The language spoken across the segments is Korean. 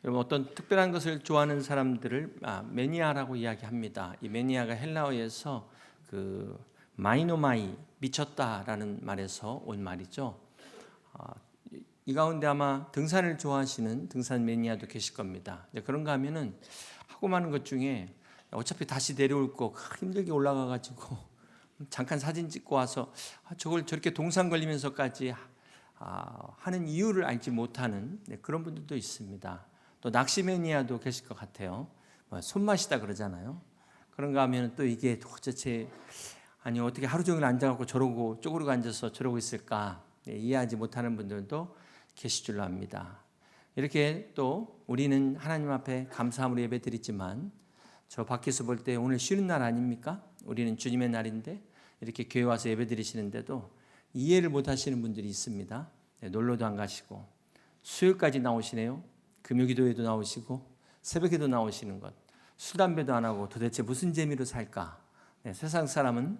여러분, 어떤 특별한 것을 좋아하는 사람들을 매니아라고 이야기합니다. 이 매니아가 헬라어에서 그 마이노마이, 미쳤다라는 말에서 온 말이죠. 이 가운데 아마 등산을 좋아하시는 등산 매니아도 계실 겁니다. 그런가 하면은 하고 마는 것 중에 어차피 다시 내려올 거 힘들게 올라가 가지고 잠깐 사진 찍고 와서 저걸 저렇게 동상 걸리면서까지 하는 이유를 알지 못하는 그런 분들도 있습니다. 또 낚시 매니아도 계실 것 같아요. 손맛이다 그러잖아요. 그런가 하면 또 이게 도대체 아니 어떻게 하루 종일 앉아갖고 저러고 쪼그리고 앉아서 저러고 있을까 이해하지 못하는 분들도 계실 줄로 압니다. 이렇게 또 우리는 하나님 앞에 감사함으로 예배드리지만 저 밖에서 볼 때 오늘 쉬는 날 아닙니까? 우리는 주님의 날인데 이렇게 교회 와서 예배드리시는데도 이해를 못하시는 분들이 있습니다. 놀러도 안 가시고 수요일까지 나오시네요. 금요기도에도 나오시고 새벽에도 나오시는 것, 술 담배도 안 하고 도대체 무슨 재미로 살까? 세상 사람은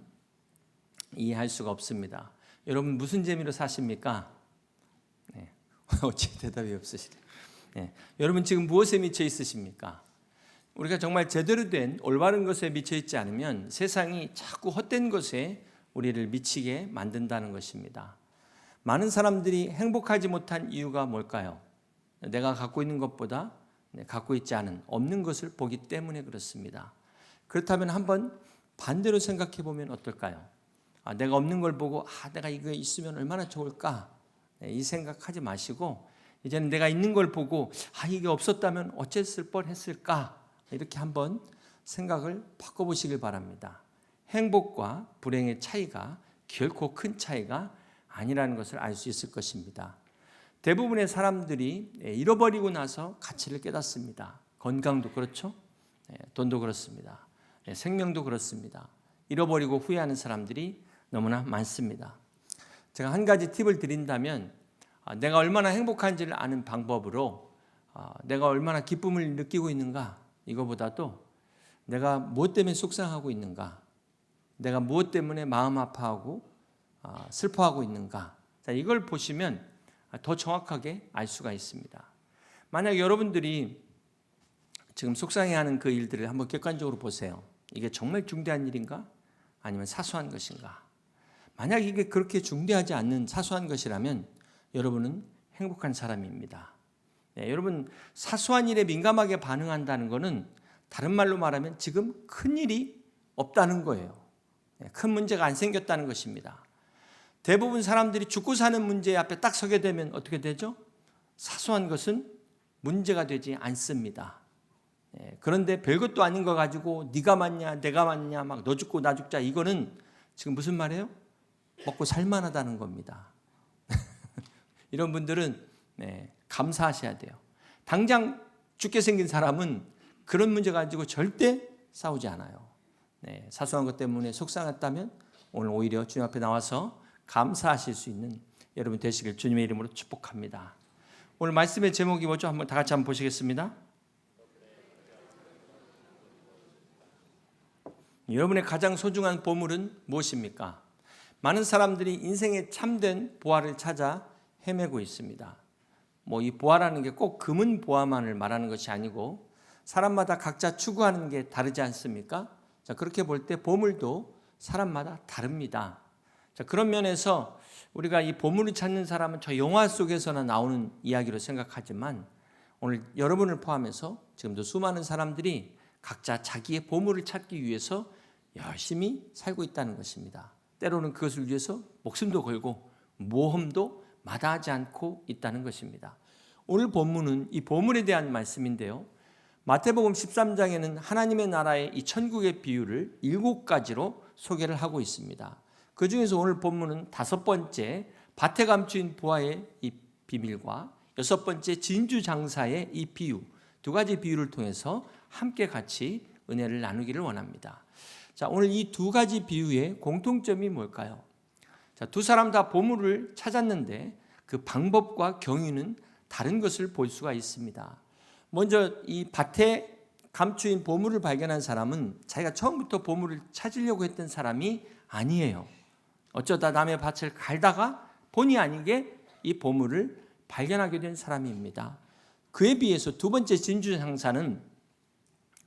이해할 수가 없습니다. 여러분 무슨 재미로 사십니까? 어찌 대답이 없으시네요. 여러분 지금 무엇에 미쳐 있으십니까? 우리가 정말 제대로 된 올바른 것에 미쳐 있지 않으면 세상이 자꾸 헛된 것에 우리를 미치게 만든다는 것입니다. 많은 사람들이 행복하지 못한 이유가 뭘까요? 내가 갖고 있는 것보다 갖고 있지 않은 없는 것을 보기 때문에 그렇습니다. 그렇다면 한번 반대로 생각해 보면 어떨까요? 내가 없는 걸 보고 내가 이거 있으면 얼마나 좋을까? 이 생각하지 마시고 이제는 내가 있는 걸 보고 이게 없었다면 어쨌을 뻔했을까? 이렇게 한번 생각을 바꿔보시길 바랍니다. 행복과 불행의 차이가 결코 큰 차이가 아니라는 것을 알 수 있을 것입니다. 대부분의 사람들이 잃어버리고 나서 가치를 깨닫습니다. 건강도 그렇죠. 돈도 그렇습니다. 생명도 그렇습니다. 잃어버리고 후회하는 사람들이 너무나 많습니다. 제가 한 가지 팁을 드린다면 내가 얼마나 행복한지를 아는 방법으로 내가 얼마나 기쁨을 느끼고 있는가 이거보다도 내가 무엇 때문에 속상하고 있는가, 내가 무엇 때문에 마음 아파하고 슬퍼하고 있는가, 이걸 보시면 더 정확하게 알 수가 있습니다. 만약 여러분들이 지금 속상해하는 그 일들을 한번 객관적으로 보세요. 이게 정말 중대한 일인가? 아니면 사소한 것인가? 만약 이게 그렇게 중대하지 않는 사소한 것이라면 여러분은 행복한 사람입니다. 여러분 사소한 일에 민감하게 반응한다는 것은 다른 말로 말하면 지금 큰 일이 없다는 거예요. 큰 문제가 안 생겼다는 것입니다. 대부분 사람들이 죽고 사는 문제 앞에 딱 서게 되면 어떻게 되죠? 사소한 것은 문제가 되지 않습니다. 그런데 별것도 아닌 거 가지고 네가 맞냐 내가 맞냐 막 너 죽고 나 죽자 이거는 지금 무슨 말이에요? 먹고 살만하다는 겁니다. 이런 분들은 감사하셔야 돼요. 당장 죽게 생긴 사람은 그런 문제 가지고 절대 싸우지 않아요. 사소한 것 때문에 속상했다면 오늘 오히려 주님 앞에 나와서 감사하실 수 있는 여러분 되시길 주님의 이름으로 축복합니다. 오늘 말씀의 제목이 뭐죠? 한번 다 같이 한번 보시겠습니다. 여러분의 가장 소중한 보물은 무엇입니까? 많은 사람들이 인생의 참된 보화를 찾아 헤매고 있습니다. 이 보화라는 게 꼭 금은 보화만을 말하는 것이 아니고 사람마다 각자 추구하는 게 다르지 않습니까? 그렇게 볼 때 보물도 사람마다 다릅니다. 그런 면에서 우리가 이 보물을 찾는 사람은 저 영화 속에서나 나오는 이야기로 생각하지만 오늘 여러분을 포함해서 지금도 수많은 사람들이 각자 자기의 보물을 찾기 위해서 열심히 살고 있다는 것입니다. 때로는 그것을 위해서 목숨도 걸고 모험도 마다하지 않고 있다는 것입니다. 오늘 본문은 이 보물에 대한 말씀인데요. 마태복음 13장에는 하나님의 나라의 이 천국의 비유를 7가지로 소개를 하고 있습니다. 그 중에서 오늘 본문은 5번째 밭에 감추인 보화의 이 비밀과 6번째 진주장사의 이 비유, 2가지 비유를 통해서 함께 같이 은혜를 나누기를 원합니다. 오늘 이 2가지 비유의 공통점이 뭘까요? 두 사람 다 보물을 찾았는데 그 방법과 경위는 다른 것을 볼 수가 있습니다. 먼저 이 밭에 감추인 보물을 발견한 사람은 자기가 처음부터 보물을 찾으려고 했던 사람이 아니에요. 어쩌다 남의 밭을 갈다가 본의 아니게 이 보물을 발견하게 된 사람입니다. 그에 비해서 두 번째 진주장사는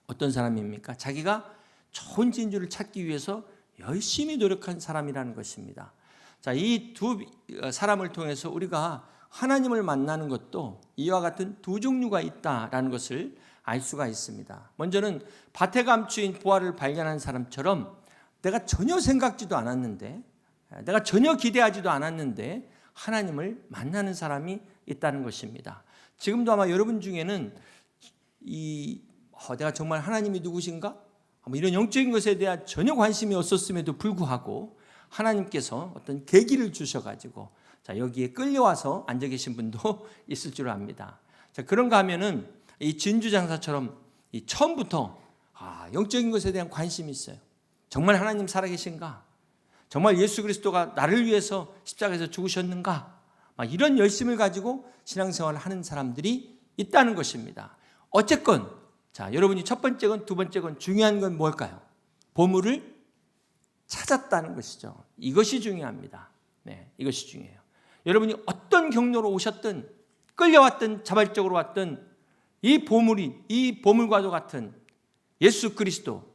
어떤 사람입니까? 자기가 좋은 진주를 찾기 위해서 열심히 노력한 사람이라는 것입니다. 자, 이 두 사람을 통해서 우리가 하나님을 만나는 것도 이와 같은 두 종류가 있다라는 것을 알 수가 있습니다. 먼저는 밭에 감추인 보화를 발견한 사람처럼 내가 전혀 생각지도 않았는데, 내가 전혀 기대하지도 않았는데 하나님을 만나는 사람이 있다는 것입니다. 지금도 아마 여러분 중에는 내가 정말 하나님이 누구신가? 이런 영적인 것에 대한 전혀 관심이 없었음에도 불구하고 하나님께서 어떤 계기를 주셔가지고 자, 여기에 끌려와서 앉아 계신 분도 있을 줄 압니다. 자, 그런가 하면은 이 진주장사처럼 처음부터 영적인 것에 대한 관심이 있어요. 정말 하나님 살아계신가? 정말 예수 그리스도가 나를 위해서 십자가에서 죽으셨는가? 이런 열심을 가지고 신앙생활을 하는 사람들이 있다는 것입니다. 어쨌건 자, 여러분이 첫 번째 건 두 번째 건 중요한 건 뭘까요? 보물을 찾았다는 것이죠. 이것이 중요합니다. 네, 이것이 중요해요. 여러분이 어떤 경로로 오셨든 끌려왔든 자발적으로 왔든 이 보물과도 같은 예수 그리스도,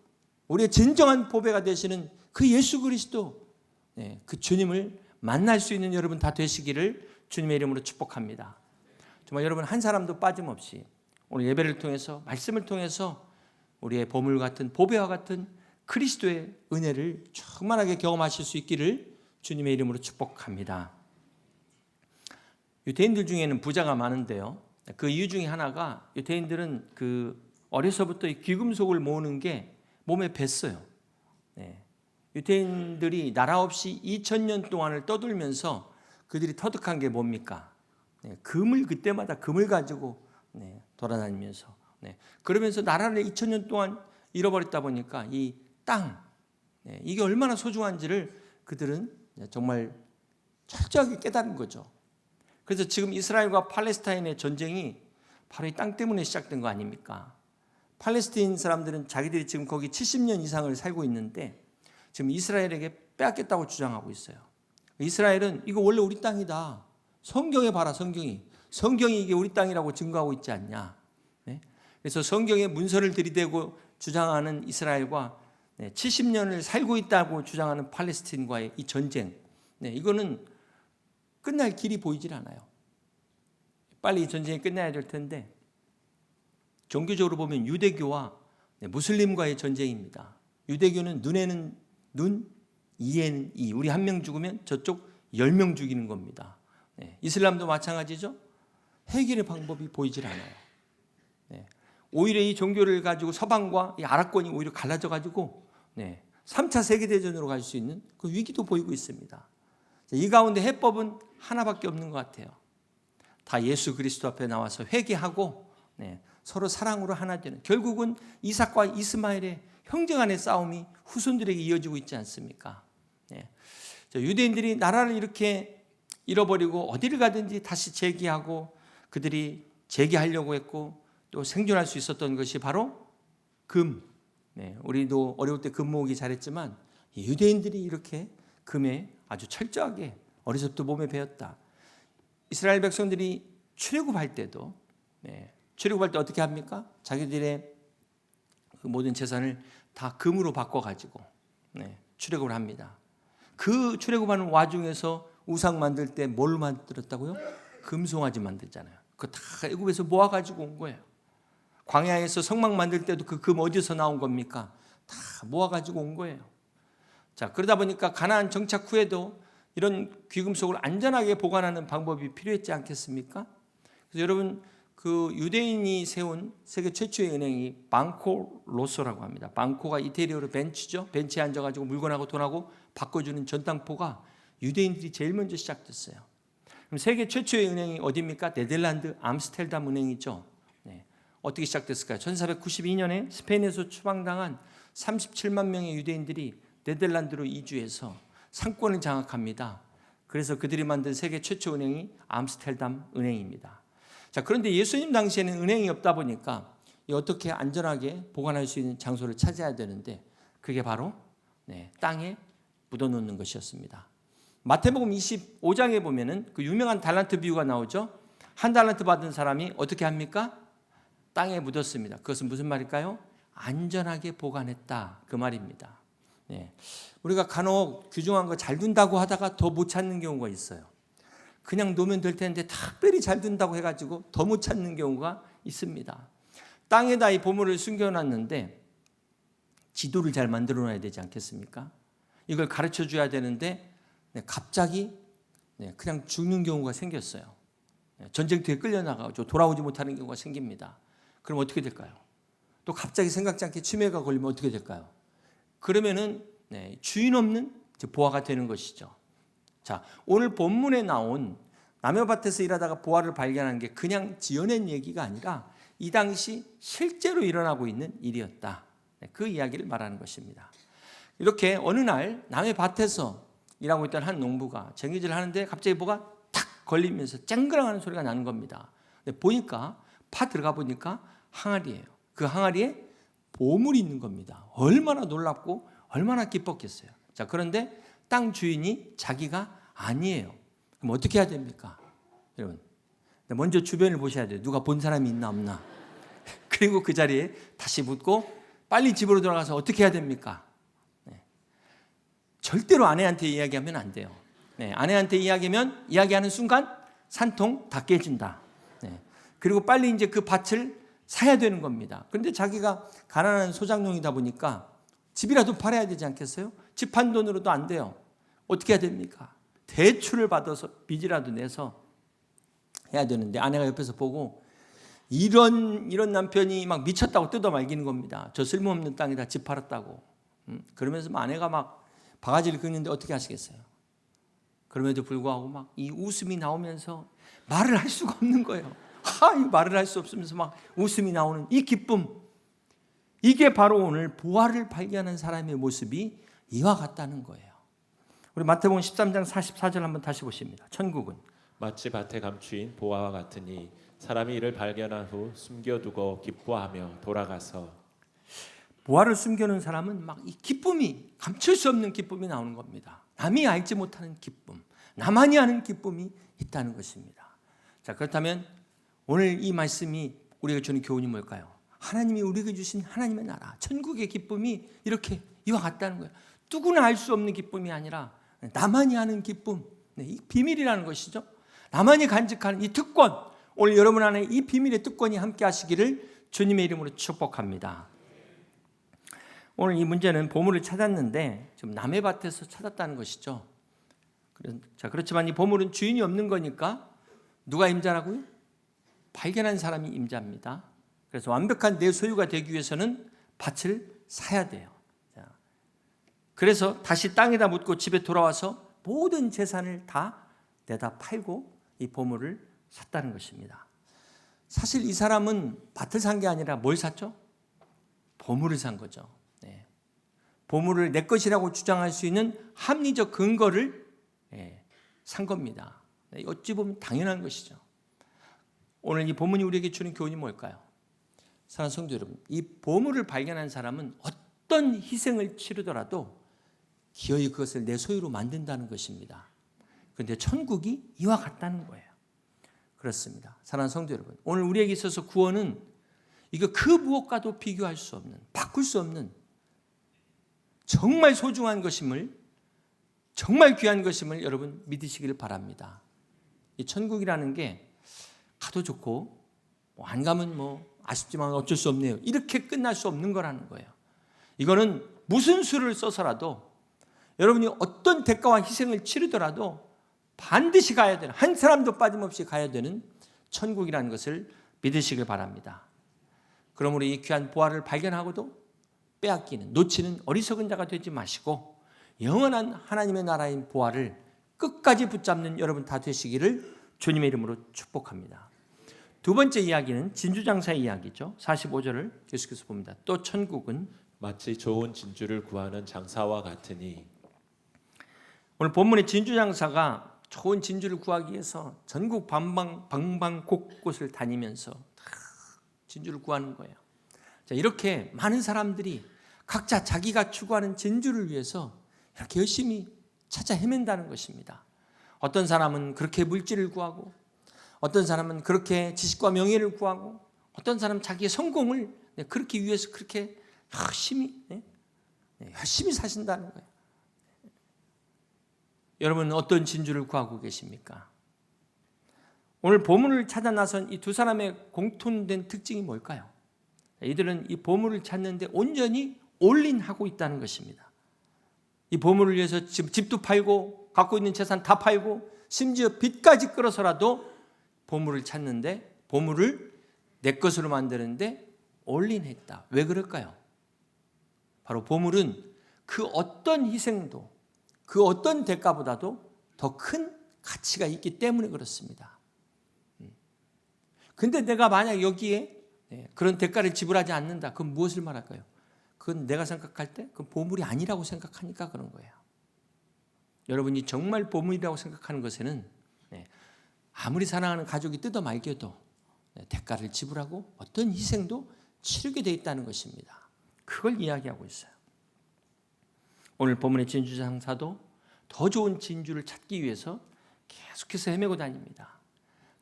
우리의 진정한 보배가 되시는 그 예수 그리스도, 네, 그 주님을 만날 수 있는 여러분 다 되시기를 주님의 이름으로 축복합니다. 정말 여러분 한 사람도 빠짐없이 오늘 예배를 통해서 말씀을 통해서 우리의 보물 같은 보배와 같은 그리스도의 은혜를 충만하게 경험하실 수 있기를 주님의 이름으로 축복합니다. 유대인들 중에는 부자가 많은데요. 그 이유 중에 하나가 유대인들은 어려서부터 이 귀금속을 모으는 게 몸에 뱄어요. 네. 유대인들이 나라 없이 2000년 동안을 떠돌면서 그들이 터득한 게 뭡니까? 네. 그때마다 금을 가지고 돌아다니면서 그러면서 나라를 2000년 동안 잃어버렸다 보니까 이 땅, 이게 얼마나 소중한지를 그들은 정말 철저하게 깨달은 거죠. 그래서 지금 이스라엘과 팔레스타인의 전쟁이 바로 이 땅 때문에 시작된 거 아닙니까? 팔레스타인 사람들은 자기들이 지금 거기 70년 이상을 살고 있는데 지금 이스라엘에게 빼앗겼다고 주장하고 있어요. 이스라엘은 이거 원래 우리 땅이다. 성경에 봐라, 성경이 이게 우리 땅이라고 증거하고 있지 않냐. 그래서 성경에 문서를 들이대고 주장하는 이스라엘과 70년을 살고 있다고 주장하는 팔레스타인과의 이 전쟁, 이거는 끝날 길이 보이질 않아요. 빨리 이 전쟁이 끝나야 될 텐데 종교적으로 보면 유대교와 무슬림과의 전쟁입니다. 유대교는 눈에는 눈, 이에는 이. 우리 한 명 죽으면 저쪽 10명 죽이는 겁니다. 이슬람도 마찬가지죠. 해결의 방법이 보이질 않아요. 오히려 이 종교를 가지고 서방과 이 아랍권이 오히려 갈라져 가지고 3차 세계대전으로 갈 수 있는 그 위기도 보이고 있습니다. 이 가운데 해법은 하나밖에 없는 것 같아요. 다 예수 그리스도 앞에 나와서 회개하고 서로 사랑으로 하나 되는, 결국은 이삭과 이스마엘의 형제 간의 싸움이 후손들에게 이어지고 있지 않습니까? 유대인들이 나라를 이렇게 잃어버리고 어디를 가든지 다시 재기하고 그들이 재기하려고 했고 또 생존할 수 있었던 것이 바로 금. 우리도 어려울 때 금 모으기 잘했지만 유대인들이 이렇게 금에 아주 철저하게 어려서부터 몸에 배웠다. 이스라엘 백성들이 출애굽할 때도 출애굽할 때 어떻게 합니까? 자기들의 그 모든 재산을 다 금으로 바꿔가지고 출애굽을 합니다. 그 출애굽하는 와중에서 우상 만들 때 뭘 만들었다고요? 금송아지 만들잖아요. 그거 다 애굽에서 모아가지고 온 거예요. 광야에서 성막 만들 때도 그 금 어디서 나온 겁니까? 다 모아가지고 온 거예요. 자, 그러다 보니까 가나안 정착 후에도 이런 귀금속을 안전하게 보관하는 방법이 필요했지 않겠습니까? 그래서 여러분 그 유대인이 세운 세계 최초의 은행이 방코 로소라고 합니다. 방코가 이태리어로 벤치죠. 벤치에 앉아가지고 물건하고 돈하고 바꿔주는 전당포가 유대인들이 제일 먼저 시작됐어요. 그럼 세계 최초의 은행이 어디입니까? 네덜란드 암스테르담 은행이죠. 어떻게 시작됐을까요? 1492년에 스페인에서 추방당한 37만 명의 유대인들이 네덜란드로 이주해서 상권을 장악합니다. 그래서 그들이 만든 세계 최초 은행이 암스테르담 은행입니다. 자, 그런데 예수님 당시에는 은행이 없다 보니까 어떻게 안전하게 보관할 수 있는 장소를 찾아야 되는데 그게 바로 땅에 묻어놓는 것이었습니다. 마태복음 25장에 보면은 그 유명한 달란트 비유가 나오죠. 한 달란트 받은 사람이 어떻게 합니까? 땅에 묻었습니다. 그것은 무슨 말일까요? 안전하게 보관했다, 그 말입니다. 네. 우리가 간혹 귀중한 거 잘 둔다고 하다가 더 못 찾는 경우가 있어요. 그냥 놓으면 될 텐데 특별히 잘 둔다고 해가지고 더 못 찾는 경우가 있습니다. 땅에다 이 보물을 숨겨놨는데 지도를 잘 만들어놔야 되지 않겠습니까? 이걸 가르쳐줘야 되는데 갑자기 그냥 죽는 경우가 생겼어요. 전쟁터에 끌려나가고 돌아오지 못하는 경우가 생깁니다. 그럼 어떻게 될까요? 또 갑자기 생각지 않게 치매가 걸리면 어떻게 될까요? 그러면은 주인 없는 보화가 되는 것이죠. 자, 오늘 본문에 나온 남의 밭에서 일하다가 보화를 발견한 게 그냥 지어낸 얘기가 아니라 이 당시 실제로 일어나고 있는 일이었다. 그 이야기를 말하는 것입니다. 이렇게 어느 날 남의 밭에서 일하고 있던 한 농부가 정의질을 하는데 갑자기 뭐가 탁 걸리면서 쨍그랑하는 소리가 나는 겁니다. 보니까 파 들어가 보니까 항아리예요. 그 항아리에 보물이 있는 겁니다. 얼마나 놀랍고 얼마나 기뻤겠어요. 자, 그런데 땅 주인이 자기가 아니에요. 그럼 어떻게 해야 됩니까? 여러분, 먼저 주변을 보셔야 돼요. 누가 본 사람이 있나 없나. 그리고 그 자리에 다시 묻고 빨리 집으로 돌아가서 어떻게 해야 됩니까? 절대로 아내한테 이야기하면 안 돼요. 아내한테 이야기하는 순간 산통 다 깨진다. 그리고 빨리 이제 그 밭을 사야 되는 겁니다. 그런데 자기가 가난한 소작농이다 보니까 집이라도 팔아야 되지 않겠어요? 집 판 돈으로도 안 돼요. 어떻게 해야 됩니까? 대출을 받아서 빚이라도 내서 해야 되는데 아내가 옆에서 보고 이런 남편이 막 미쳤다고 뜯어 말기는 겁니다. 저 쓸모없는 땅에다 집 팔았다고. 그러면서 아내가 막 바가지를 긁는데 어떻게 하시겠어요? 그럼에도 불구하고 막 이 웃음이 나오면서 말을 할 수가 없는 거예요. 말을 할 수 없으면서 막 웃음이 나오는 이 기쁨. 이게 바로 오늘 보화를 발견한 사람의 모습이 이와 같다는 거예요. 우리 마태복음 13장 44절 한번 다시 보십니다. 천국은 마치 밭에 감추인 보화와 같으니 사람이 이를 발견한 후 숨겨두고 기뻐하며 돌아가서. 보화를 숨겨놓은 사람은 막 이 기쁨이 감출 수 없는 기쁨이 나오는 겁니다. 남이 알지 못하는 기쁨, 나만이 아는 기쁨이 있다는 것입니다. 자, 그렇다면 오늘 이 말씀이 우리가 주는 교훈이 뭘까요? 하나님이 우리에게 주신 하나님의 나라, 천국의 기쁨이 이렇게 이와 같다는 거예요. 누구나 알 수 없는 기쁨이 아니라 나만이 아는 기쁨, 이 비밀이라는 것이죠. 나만이 간직하는 이 특권, 오늘 여러분 안에 이 비밀의 특권이 함께 하시기를 주님의 이름으로 축복합니다. 오늘 이 문제는 보물을 찾았는데 지금 남의 밭에서 찾았다는 것이죠. 자, 그렇지만 이 보물은 주인이 없는 거니까 누가 임자라고요? 발견한 사람이 임자입니다. 그래서 완벽한 내 소유가 되기 위해서는 밭을 사야 돼요. 자, 그래서 다시 땅에다 묻고 집에 돌아와서 모든 재산을 다 내다 팔고 이 보물을 샀다는 것입니다. 사실 이 사람은 밭을 산 게 아니라 뭘 샀죠? 보물을 산 거죠. 보물을 내 것이라고 주장할 수 있는 합리적 근거를 산 겁니다. 어찌 보면 당연한 것이죠. 오늘 이 본문이 우리에게 주는 교훈이 뭘까요? 사랑하는 성도 여러분, 이 보물을 발견한 사람은 어떤 희생을 치르더라도 기어이 그것을 내 소유로 만든다는 것입니다. 그런데 천국이 이와 같다는 거예요. 그렇습니다. 사랑하는 성도 여러분, 오늘 우리에게 있어서 구원은 이거 그 무엇과도 비교할 수 없는, 바꿀 수 없는 정말 소중한 것임을, 정말 귀한 것임을 여러분 믿으시기를 바랍니다. 이 천국이라는 게 가도 좋고 안 가면 아쉽지만 어쩔 수 없네요, 이렇게 끝날 수 없는 거라는 거예요. 이거는 무슨 수를 써서라도 여러분이 어떤 대가와 희생을 치르더라도 반드시 가야 되는, 한 사람도 빠짐없이 가야 되는 천국이라는 것을 믿으시길 바랍니다. 그러므로 이 귀한 보화를 발견하고도 빼앗기는, 놓치는 어리석은 자가 되지 마시고 영원한 하나님의 나라인 보화를 끝까지 붙잡는 여러분 다 되시기를 주님의 이름으로 축복합니다. 두 번째 이야기는 진주장사의 이야기죠. 45절을 계속해서 봅니다. 또 천국은 마치 좋은 진주를 구하는 장사와 같으니. 오늘 본문의 진주장사가 좋은 진주를 구하기 위해서 전국 방방 곳곳을 다니면서 진주를 구하는 거예요. 자, 이렇게 많은 사람들이 각자 자기가 추구하는 진주를 위해서 이렇게 열심히 찾아 헤맨다는 것입니다. 어떤 사람은 그렇게 물질을 구하고, 어떤 사람은 그렇게 지식과 명예를 구하고, 어떤 사람은 자기의 성공을 그렇게 위해서 그렇게 열심히 사신다는 거예요. 여러분은 어떤 진주를 구하고 계십니까? 오늘 보물을 찾아 나선 이 두 사람의 공통된 특징이 뭘까요? 이들은 이 보물을 찾는데 온전히 올인하고 있다는 것입니다. 이 보물을 위해서 지금 집도 팔고 갖고 있는 재산 다 팔고 심지어 빚까지 끌어서라도 보물을 찾는데, 보물을 내 것으로 만드는데 올인했다. 왜 그럴까요? 바로 보물은 그 어떤 희생도, 그 어떤 대가보다도 더 큰 가치가 있기 때문에 그렇습니다. 근데 내가 만약 여기에 그런 대가를 지불하지 않는다. 그건 무엇을 말할까요? 그건 내가 생각할 때 그 보물이 아니라고 생각하니까 그런 거예요. 여러분이 정말 보물이라고 생각하는 것에는 아무리 사랑하는 가족이 뜯어 말겨도 대가를 지불하고 어떤 희생도 치르게 되어 있다는 것입니다. 그걸 이야기하고 있어요. 오늘 본문의 진주 장사도 더 좋은 진주를 찾기 위해서 계속해서 헤매고 다닙니다.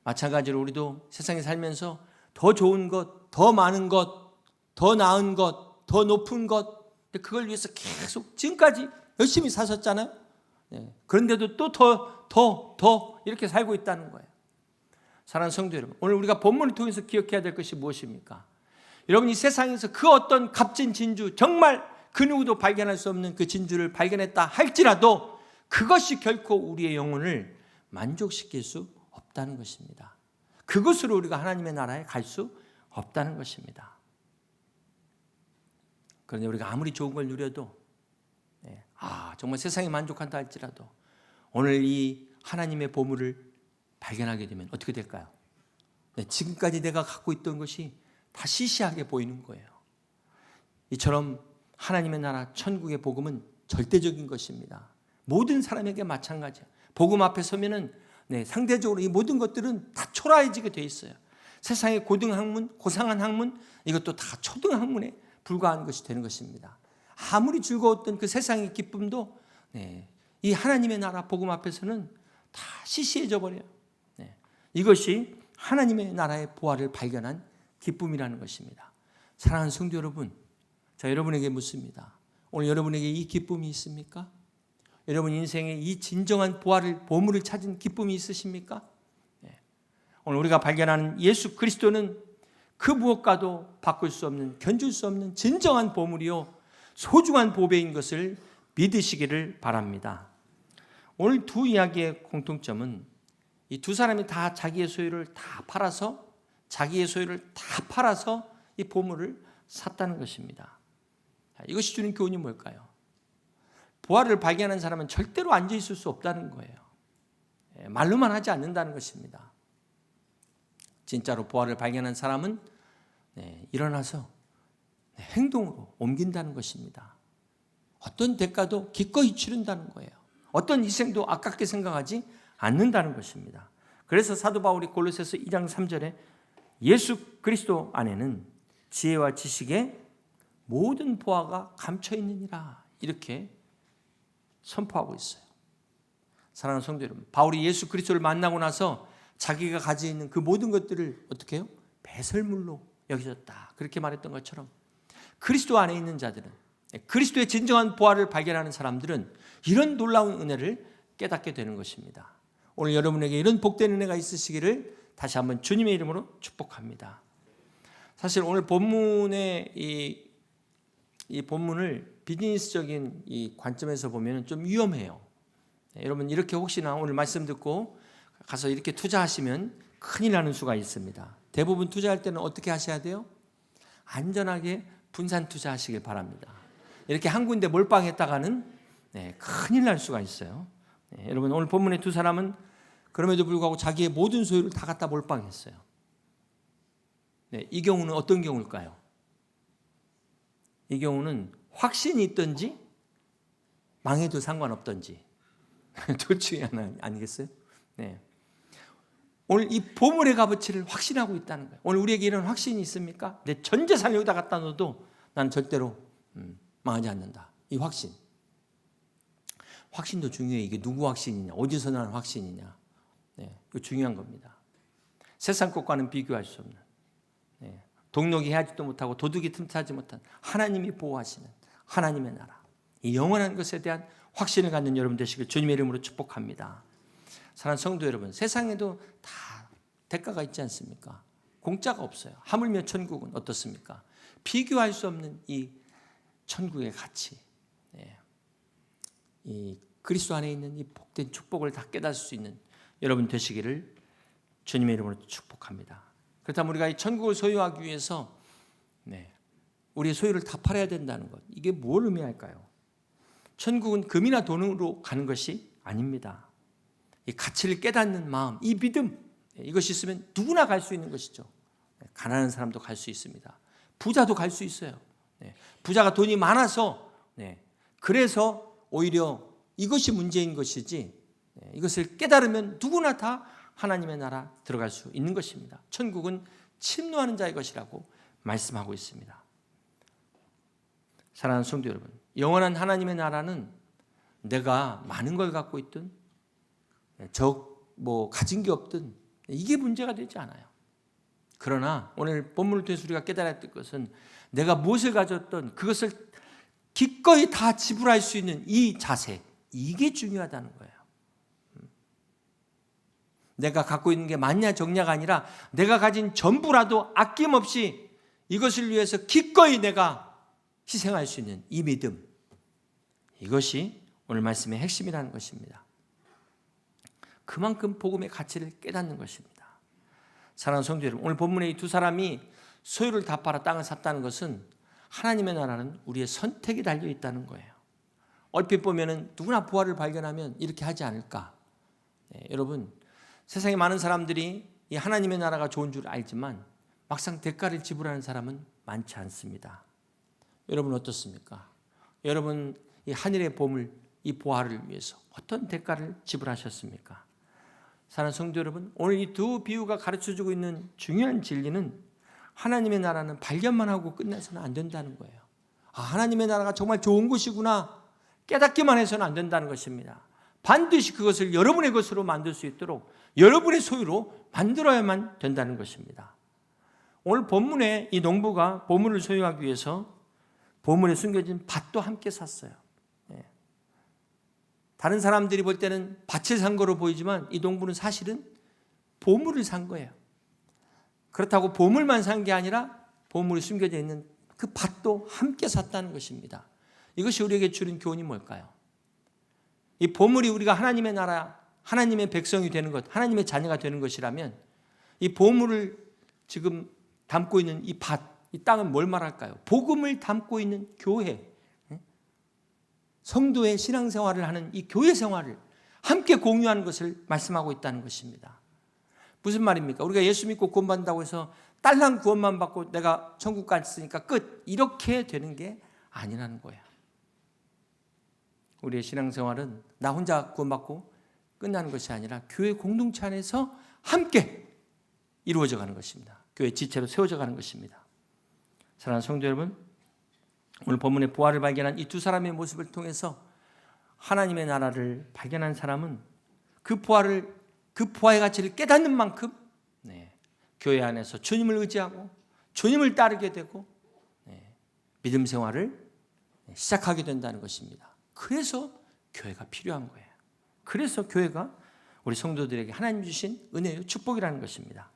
마찬가지로 우리도 세상에 살면서 더 좋은 것, 더 많은 것, 더 나은 것, 더 높은 것, 그걸 위해서 계속 지금까지 열심히 사셨잖아요. 그런데도 또 더 이렇게 살고 있다는 거예요. 사랑하는 성도 여러분, 오늘 우리가 본문을 통해서 기억해야 될 것이 무엇입니까? 여러분, 이 세상에서 그 어떤 값진 진주, 정말 그 누구도 발견할 수 없는 그 진주를 발견했다 할지라도 그것이 결코 우리의 영혼을 만족시킬 수 없다는 것입니다. 그것으로 우리가 하나님의 나라에 갈 수 없다는 것입니다. 그런데 우리가 아무리 좋은 걸 누려도 정말 세상에 만족한다 할지라도 오늘 이 하나님의 보물을 발견하게 되면 어떻게 될까요? 지금까지 내가 갖고 있던 것이 다 시시하게 보이는 거예요. 이처럼 하나님의 나라 천국의 복음은 절대적인 것입니다. 모든 사람에게 마찬가지예요. 복음 앞에 서면은 상대적으로 이 모든 것들은 다 초라해지게 돼 있어요. 세상의 고등학문, 고상한 학문, 이것도 다 초등학문에 불과한 것이 되는 것입니다. 아무리 즐거웠던 그 세상의 기쁨도 이 하나님의 나라 복음 앞에서는 다 시시해져 버려요. 이것이 하나님의 나라의 보화를 발견한 기쁨이라는 것입니다. 사랑하는 성도 여러분, 자, 여러분에게 묻습니다. 오늘 여러분에게 이 기쁨이 있습니까? 여러분 인생에 이 진정한 보물을 찾은 기쁨이 있으십니까? 오늘 우리가 발견하는 예수 그리스도는 그 무엇과도 바꿀 수 없는, 견줄 수 없는 진정한 보물이요 소중한 보배인 것을 믿으시기를 바랍니다. 오늘 두 이야기의 공통점은 이 두 사람이 다 자기의 소유를 다 팔아서 이 보물을 샀다는 것입니다. 이것이 주는 교훈이 뭘까요? 보화를 발견한 사람은 절대로 앉아 있을 수 없다는 거예요. 말로만 하지 않는다는 것입니다. 진짜로 보화를 발견한 사람은 일어나서 행동으로 옮긴다는 것입니다. 어떤 대가도 기꺼이 치른다는 거예요. 어떤 희생도 아깝게 생각하지 않는다는 것입니다. 그래서 사도 바울이 골로새서 2장 3절에 예수 그리스도 안에는 지혜와 지식의 모든 보화가 감춰 있느니라 이렇게 선포하고 있어요. 사랑하는 성도 여러분, 바울이 예수 그리스도를 만나고 나서 자기가 가지고 있는 그 모든 것들을 어떻게 해요? 배설물로 여기셨다. 그렇게 말했던 것처럼 그리스도 안에 있는 자들은, 그리스도의 진정한 보화를 발견하는 사람들은 이런 놀라운 은혜를 깨닫게 되는 것입니다. 오늘 여러분에게 이런 복된 은혜가 있으시기를 다시 한번 주님의 이름으로 축복합니다. 사실 오늘 본문의 이 본문을 비즈니스적인 이 관점에서 보면 좀 위험해요. 여러분 이렇게 혹시나 오늘 말씀 듣고 가서 이렇게 투자하시면 큰일 나는 수가 있습니다. 대부분 투자할 때는 어떻게 하셔야 돼요? 안전하게 분산 투자하시길 바랍니다. 이렇게 한 군데 몰빵했다가는 큰일 날 수가 있어요. 여러분 오늘 본문의 두 사람은 그럼에도 불구하고 자기의 모든 소유를 다 갖다 몰빵했어요. 이 경우는 어떤 경우일까요? 이 경우는 확신이 있든지 망해도 상관없든지 둘 중에 하나 아니겠어요? 오늘 이 보물의 값어치를 확신하고 있다는 거예요. 오늘 우리에게 이런 확신이 있습니까? 내 전 재산을 여기다 갖다 넣어도 나는 절대로 망하지 않는다. 이 확신. 확신도 중요해. 이게 누구 확신이냐, 어디서 나는 확신이냐. 이거 중요한 겁니다. 세상 것과는 비교할 수 없는, 동력이 해하지도 못하고 도둑이 틈타지 못한 하나님이 보호하시는 하나님의 나라, 이 영원한 것에 대한 확신을 갖는 여러분 되시길 주님의 이름으로 축복합니다. 사랑하는 성도 여러분, 세상에도 다 대가가 있지 않습니까? 공짜가 없어요. 하물며 천국은 어떻습니까? 비교할 수 없는 이 천국의 가치, 이 그리스도 안에 있는 이 복된 축복을 다 깨달을 수 있는 여러분 되시기를 주님의 이름으로 축복합니다. 그렇다면 우리가 이 천국을 소유하기 위해서 우리의 소유를 다 팔아야 된다는 것, 이게 뭘 의미할까요? 천국은 금이나 돈으로 가는 것이 아닙니다. 이 가치를 깨닫는 마음, 이 믿음, 이것이 있으면 누구나 갈 수 있는 것이죠. 가난한 사람도 갈 수 있습니다. 부자도 갈 수 있어요. 부자가 돈이 많아서 그래서 오히려 이것이 문제인 것이지, 이것을 깨달으면 누구나 다 하나님의 나라 들어갈 수 있는 것입니다. 천국은 침노하는 자의 것이라고 말씀하고 있습니다. 사랑하는 성도 여러분, 영원한 하나님의 나라는 내가 많은 걸 갖고 있든 가진 게 없든 이게 문제가 되지 않아요. 그러나 오늘 본문을 통해서 우리가 깨달아야 될 것은 내가 무엇을 가졌던 그것을 기꺼이 다 지불할 수 있는 이 자세, 이게 중요하다는 거예요. 내가 갖고 있는 게 많냐 적냐가 아니라 내가 가진 전부라도 아낌없이 이것을 위해서 기꺼이 내가 희생할 수 있는 이 믿음, 이것이 오늘 말씀의 핵심이라는 것입니다. 그만큼 복음의 가치를 깨닫는 것입니다. 사랑하는 성도 여러분, 오늘 본문의 이 두 사람이 소유를 다 팔아 땅을 샀다는 것은 하나님의 나라는 우리의 선택이 달려 있다는 거예요. 얼핏 보면은 누구나 부활을 발견하면 이렇게 하지 않을까? 여러분, 세상에 많은 사람들이 이 하나님의 나라가 좋은 줄 알지만 막상 대가를 지불하는 사람은 많지 않습니다. 여러분 어떻습니까? 여러분 이 하늘의 보물, 이 보화를 위해서 어떤 대가를 지불하셨습니까? 사랑하는 성도 여러분, 오늘 이 두 비유가 가르쳐주고 있는 중요한 진리는 하나님의 나라는 발견만 하고 끝내서는 안 된다는 거예요. 하나님의 나라가 정말 좋은 곳이구나 깨닫기만 해서는 안 된다는 것입니다. 반드시 그것을 여러분의 것으로 만들 수 있도록 여러분의 소유로 만들어야만 된다는 것입니다. 오늘 본문에 이 농부가 보물을 소유하기 위해서 보물에 숨겨진 밭도 함께 샀어요. 다른 사람들이 볼 때는 밭을 산 거로 보이지만 이 농부는 사실은 보물을 산 거예요. 그렇다고 보물만 산 게 아니라 보물이 숨겨져 있는 그 밭도 함께 샀다는 것입니다. 이것이 우리에게 주는 교훈이 뭘까요? 이 보물이 우리가 하나님의 나라, 하나님의 백성이 되는 것, 하나님의 자녀가 되는 것이라면 이 보물을 지금 담고 있는 이 밭, 이 땅은 뭘 말할까요? 복음을 담고 있는 교회, 성도의 신앙생활을 하는 이 교회 생활을 함께 공유하는 것을 말씀하고 있다는 것입니다. 무슨 말입니까? 우리가 예수 믿고 구원받는다고 해서 딸랑 구원만 받고 내가 천국 갔으니까 끝, 이렇게 되는 게 아니라는 거예요. 우리의 신앙생활은 나 혼자 구원받고 끝나는 것이 아니라 교회 공동체 안에서 함께 이루어져 가는 것입니다. 교회 지체로 세워져 가는 것입니다. 사랑하는 성도 여러분, 오늘 본문의 부활을 발견한 이 두 사람의 모습을 통해서 하나님의 나라를 발견한 사람은 그 부활의 가치를 깨닫는 만큼 교회 안에서 주님을 의지하고 주님을 따르게 되고 믿음 생활을 시작하게 된다는 것입니다. 그래서 교회가 필요한 거예요. 그래서 교회가 우리 성도들에게 하나님 주신 은혜요 축복이라는 것입니다.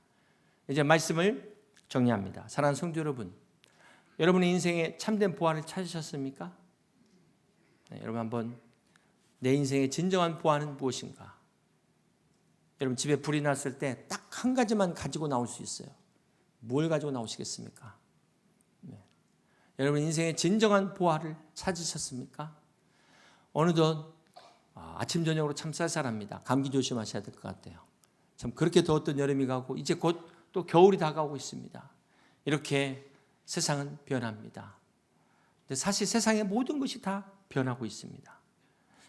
이제 말씀을 정리합니다. 사랑하는 성도 여러분, 여러분의 인생에 참된 보화를 찾으셨습니까? 여러분 한번 내 인생의 진정한 보화는 무엇인가? 여러분 집에 불이 났을 때 딱 한 가지만 가지고 나올 수 있어요. 뭘 가지고 나오시겠습니까? 여러분 인생의 진정한 보화를 찾으셨습니까? 어느덧 아침 저녁으로 참 쌀쌀합니다. 감기 조심하셔야 될 것 같아요. 참 그렇게 더웠던 여름이 가고 이제 곧 또 겨울이 다가오고 있습니다. 이렇게 세상은 변합니다. 근데 사실 세상의 모든 것이 다 변하고 있습니다.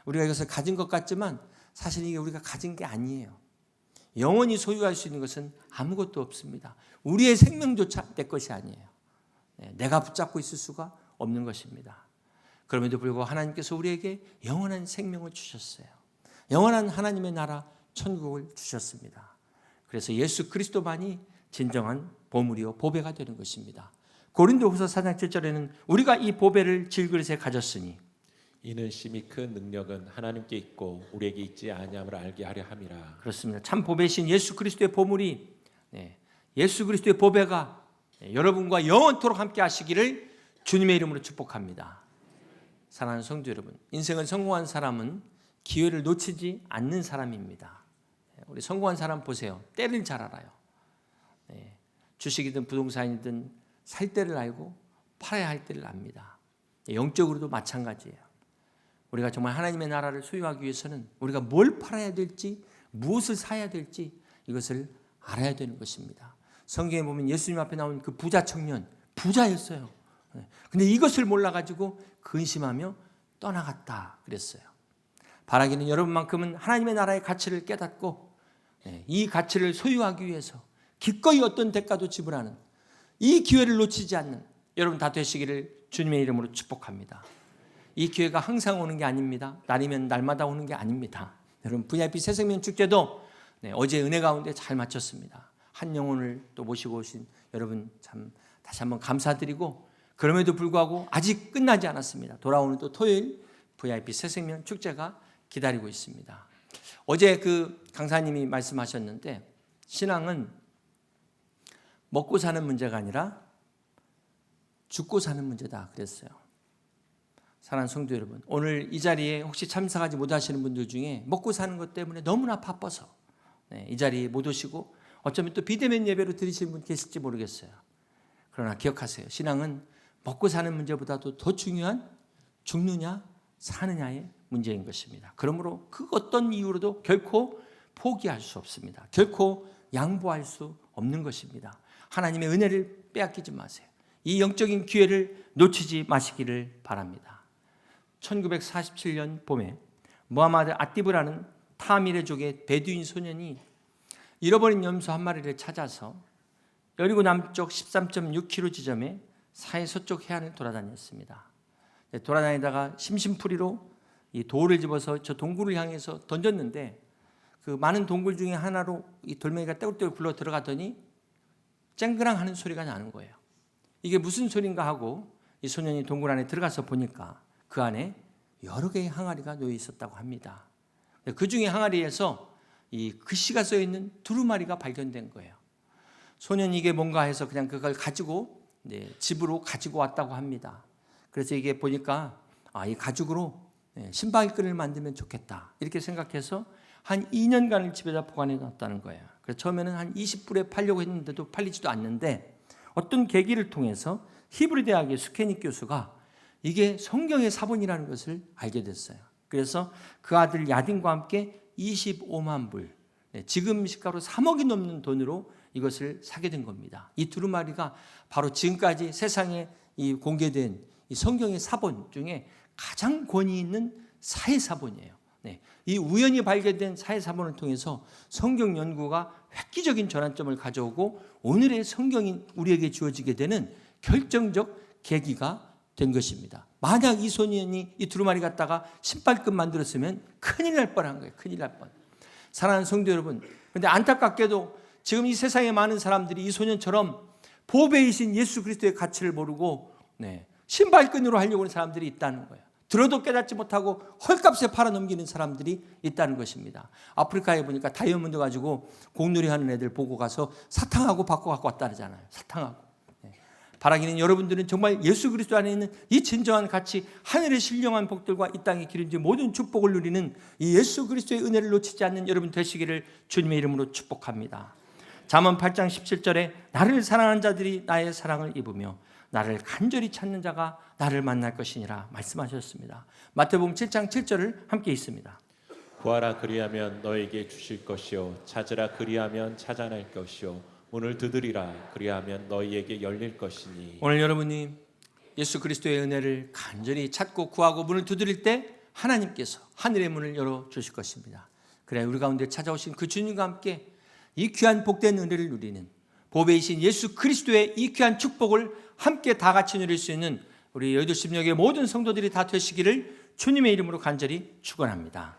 우리가 이것을 가진 것 같지만 사실 이게 우리가 가진 게 아니에요. 영원히 소유할 수 있는 것은 아무것도 없습니다. 우리의 생명조차 내 것이 아니에요. 내가 붙잡고 있을 수가 없는 것입니다. 그럼에도 불구하고 하나님께서 우리에게 영원한 생명을 주셨어요. 영원한 하나님의 나라 천국을 주셨습니다. 그래서 예수 그리스도만이 진정한 보물이요 보배가 되는 것입니다. 고린도후서 4장 7절에는 우리가 이 보배를 질그릇에 가졌으니 이는 심히 큰 능력은 하나님께 있고 우리에게 있지 아니함을 알게 하려 함이라. 그렇습니다. 참 보배신 예수 그리스도의 보물이 예수 그리스도의 보배가 여러분과 영원토록 함께 하시기를 주님의 이름으로 축복합니다. 사랑하는 성도 여러분, 인생을 성공한 사람은 기회를 놓치지 않는 사람입니다. 우리 성공한 사람 보세요. 때를 잘 알아요. 주식이든 부동산이든 살 때를 알고 팔아야 할 때를 압니다. 영적으로도 마찬가지예요. 우리가 정말 하나님의 나라를 소유하기 위해서는 우리가 뭘 팔아야 될지, 무엇을 사야 될지 이것을 알아야 되는 것입니다. 성경에 보면 예수님 앞에 나온 그 부자 청년, 부자였어요. 근데 이것을 몰라가지고 근심하며 떠나갔다 그랬어요. 바라기는 여러분만큼은 하나님의 나라의 가치를 깨닫고 이 가치를 소유하기 위해서 기꺼이 어떤 대가도 지불하는 이 기회를 놓치지 않는 여러분 다 되시기를 주님의 이름으로 축복합니다. 이 기회가 항상 오는 게 아닙니다. 날이면 날마다 오는 게 아닙니다. 여러분 VIP 새생명 축제도 어제 은혜 가운데 잘 마쳤습니다. 한 영혼을 또 모시고 오신 여러분 참 다시 한번 감사드리고 그럼에도 불구하고 아직 끝나지 않았습니다. 돌아오는 또 토요일 VIP 새생명 축제가 기다리고 있습니다. 어제 그 강사님이 말씀하셨는데 신앙은 먹고 사는 문제가 아니라 죽고 사는 문제다 그랬어요. 사랑하는 성도 여러분, 오늘 이 자리에 혹시 참석하지 못하시는 분들 중에 먹고 사는 것 때문에 너무나 바빠서 이 자리에 못 오시고 어쩌면 또 비대면 예배로 드리시는 분 계실지 모르겠어요. 그러나 기억하세요. 신앙은 먹고 사는 문제보다도 더 중요한 죽느냐 사느냐의 문제인 것입니다. 그러므로 그 어떤 이유로도 결코 포기할 수 없습니다. 결코 양보할 수 없는 것입니다. 하나님의 은혜를 빼앗기지 마세요. 이 영적인 기회를 놓치지 마시기를 바랍니다. 1947년 봄에 무하마드 아띠브라는 타미르족의 베두인 소년이 잃어버린 염소 한 마리를 찾아서 여리고 남쪽 13.6km 지점에 사해 서쪽 해안을 돌아다녔습니다. 돌아다니다가 심심풀이로 이 돌을 집어서 저 동굴을 향해서 던졌는데 그 많은 동굴 중에 하나로 이 돌멩이가 떼굴떼굴 굴러 들어가더니 쨍그랑 하는 소리가 나는 거예요. 이게 무슨 소린가 하고 이 소년이 동굴 안에 들어가서 보니까 그 안에 여러 개의 항아리가 놓여 있었다고 합니다. 그 중에 항아리에서 이 글씨가 써 있는 두루마리가 발견된 거예요. 소년이 이게 뭔가 해서 그냥 그걸 가지고 집으로 가지고 왔다고 합니다. 그래서 이게 보니까 이 가죽으로 신발끈을 만들면 좋겠다 이렇게 생각해서 한 2년간을 집에다 보관해 놨다는 거예요. 그래서 처음에는 한 20불에 팔려고 했는데도 팔리지도 않는데 어떤 계기를 통해서 히브리 대학의 수케닉 교수가 이게 성경의 사본이라는 것을 알게 됐어요. 그래서 그 아들 야딘과 함께 25만 불, 지금 시가로 3억이 넘는 돈으로 이것을 사게 된 겁니다. 이 두루마리가 바로 지금까지 세상에 이 공개된 이 성경의 사본 중에 가장 권위 있는 사회사본이에요. 이 우연히 발견된 사회사본을 통해서 성경 연구가 획기적인 전환점을 가져오고 오늘의 성경이 우리에게 주어지게 되는 결정적 계기가 된 것입니다. 만약 이 소년이 이 두루마리 갖다가 신발끈 만들었으면 큰일 날 뻔한 거예요. 큰일 날 뻔. 사랑하는 성도 여러분, 그런데 안타깝게도 지금 이 세상에 많은 사람들이 이 소년처럼 보배이신 예수 그리스도의 가치를 모르고 신발끈으로 하려고 하는 사람들이 있다는 거예요. 들어도 깨닫지 못하고 헐값에 팔아넘기는 사람들이 있다는 것입니다. 아프리카에 보니까 다이아몬드 가지고 공놀이 하는 애들 보고 가서 사탕하고 바꿔 갖고 왔다 그러잖아요. 사탕하고. 바라기는 여러분들은 정말 예수 그리스도 안에 있는 이 진정한 가치, 하늘의 신령한 복들과 이 땅의 기름진 모든 축복을 누리는 이 예수 그리스도의 은혜를 놓치지 않는 여러분 되시기를 주님의 이름으로 축복합니다. 잠언 8장 17절에 나를 사랑하는 자들이 나의 사랑을 입으며 나를 간절히 찾는 자가 나를 만날 것이니라 말씀하셨습니다. 마태복음 7장 7절을 함께 읽습니다. 구하라 그리하면 너에게 주실 것이요 찾으라 그리하면 찾아낼 것이요 문을 두드리라 그리하면 너희에게 열릴 것이니. 오늘 여러분이 예수 그리스도의 은혜를 간절히 찾고 구하고 문을 두드릴 때 하나님께서 하늘의 문을 열어주실 것입니다. 그래 우리 가운데 찾아오신 그 주님과 함께 이 귀한 복된 은혜를 누리는 보배이신 예수 그리스도의 이 귀한 축복을 함께 다 같이 누릴 수 있는 우리 여의도 십역의 모든 성도들이 다 되시기를 주님의 이름으로 간절히 축원합니다.